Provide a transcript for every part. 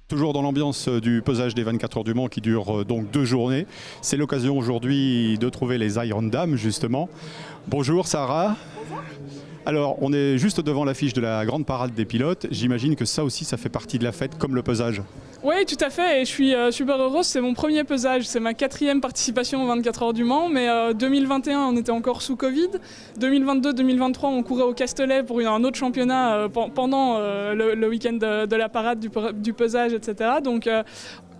Toujours dans l'ambiance du pesage des 24 heures du Mans qui dure donc 2 journées. C'est l'occasion aujourd'hui de trouver les Iron Dames justement. Bonjour Sarah. Bonjour. Alors on est juste devant l'affiche de la grande parade des pilotes. J'imagine que ça aussi ça fait partie de la fête comme le pesage. Oui, tout à fait, et je suis super heureuse, c'est mon premier pesage, c'est ma 4e participation aux 24 heures du Mans, mais 2021 on était encore sous Covid, 2022-2023 on courait au Castellet pour un autre championnat pendant le week-end de la parade du pesage, etc. Donc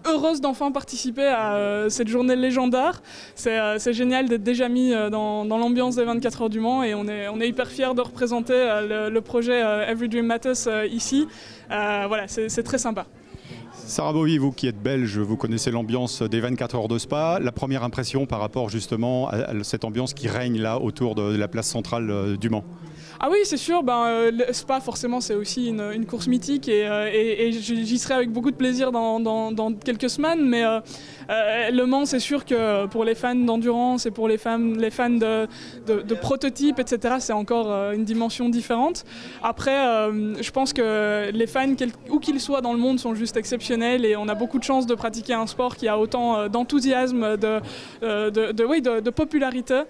heureuse d'enfin participer à cette journée légendaire. C'est génial d'être déjà mis dans l'ambiance des 24 heures du Mans et on est hyper fiers de représenter le projet Every Dream Matters ici. Voilà, c'est très sympa. Sarah Bovy, vous qui êtes belge, vous connaissez l'ambiance des 24 heures de Spa. La première impression par rapport justement à cette ambiance qui règne là autour de la place centrale du Mans? Ah oui, c'est sûr, Spa forcément c'est aussi une course mythique et j'y serai avec beaucoup de plaisir dans quelques semaines, mais Le Mans c'est sûr que pour les fans d'endurance et pour les fans de prototypes, etc., c'est encore une dimension différente. Après, je pense que les fans, où qu'ils soient dans le monde, sont juste exceptionnels et on a beaucoup de chance de pratiquer un sport qui a autant d'enthousiasme, de popularité.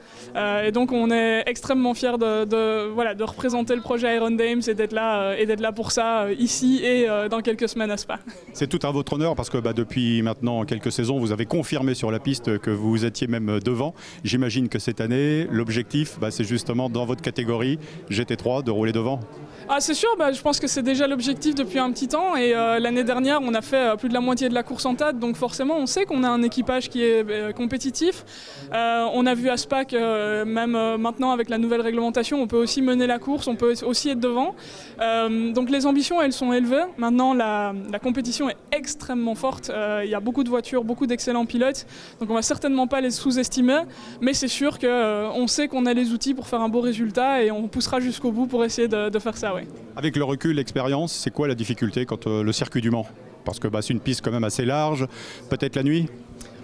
Et donc on est extrêmement fiers de représenter le projet Iron Dames et d'être là pour ça ici et dans quelques semaines à Spa. C'est tout à votre honneur parce que depuis maintenant quelques saisons, vous avez confirmé sur la piste que vous étiez même devant. J'imagine que cette année, l'objectif, c'est justement dans votre catégorie GT3 de rouler devant. Ah, c'est sûr, je pense que c'est déjà l'objectif depuis un petit temps et l'année dernière on a fait plus de la moitié de la course en tête, donc forcément on sait qu'on a un équipage qui est compétitif. On a vu à Spa que même maintenant avec la nouvelle réglementation on peut aussi mener la course, on peut aussi être devant. Donc les ambitions elles sont élevées. Maintenant la compétition est extrêmement forte, il y a beaucoup de voitures, beaucoup d'excellents pilotes, donc on va certainement pas les sous-estimer, mais c'est sûr qu'on sait qu'on a les outils pour faire un beau résultat et on poussera jusqu'au bout pour essayer de faire ça. Ouais. Avec le recul, l'expérience, c'est quoi la difficulté quand le circuit du Mans? Parce que c'est une piste quand même assez large, peut-être la nuit?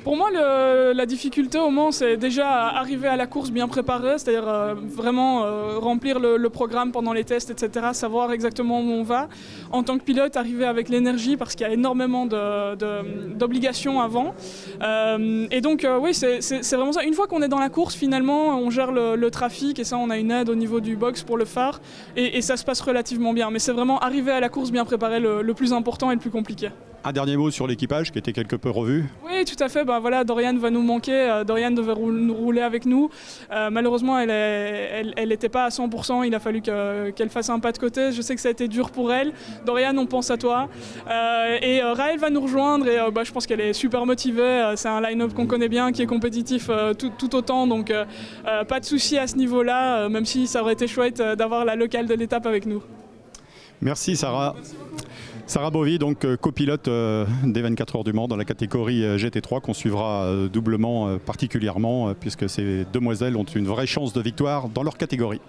Pour moi, la difficulté au Mans, c'est déjà arriver à la course bien préparée, c'est-à-dire vraiment remplir le programme pendant les tests, etc., savoir exactement où on va. En tant que pilote, arriver avec l'énergie parce qu'il y a énormément d'obligations avant. Et donc, oui, c'est vraiment ça. Une fois qu'on est dans la course, finalement, on gère le trafic et ça, on a une aide au niveau du box pour le phare et ça se passe relativement bien. Mais c'est vraiment arriver à la course bien préparée le plus important et le plus compliqué. Un dernier mot sur l'équipage qui était quelque peu revu. Oui, tout à fait. Dorian va nous manquer. Dorian devait nous rouler avec nous. Malheureusement, elle n'était pas à 100%. Il a fallu qu'elle fasse un pas de côté. Je sais que ça a été dur pour elle. Dorian, on pense à toi. Et Raël va nous rejoindre. Et je pense qu'elle est super motivée. C'est un line-up qu'on connaît bien, qui est compétitif tout autant. Donc, pas de souci à ce niveau-là, même si ça aurait été chouette d'avoir la locale de l'étape avec nous. Merci Sarah. Sarah Bovy, donc copilote des 24 heures du Mans dans la catégorie GT3 qu'on suivra doublement particulièrement puisque ces demoiselles ont une vraie chance de victoire dans leur catégorie.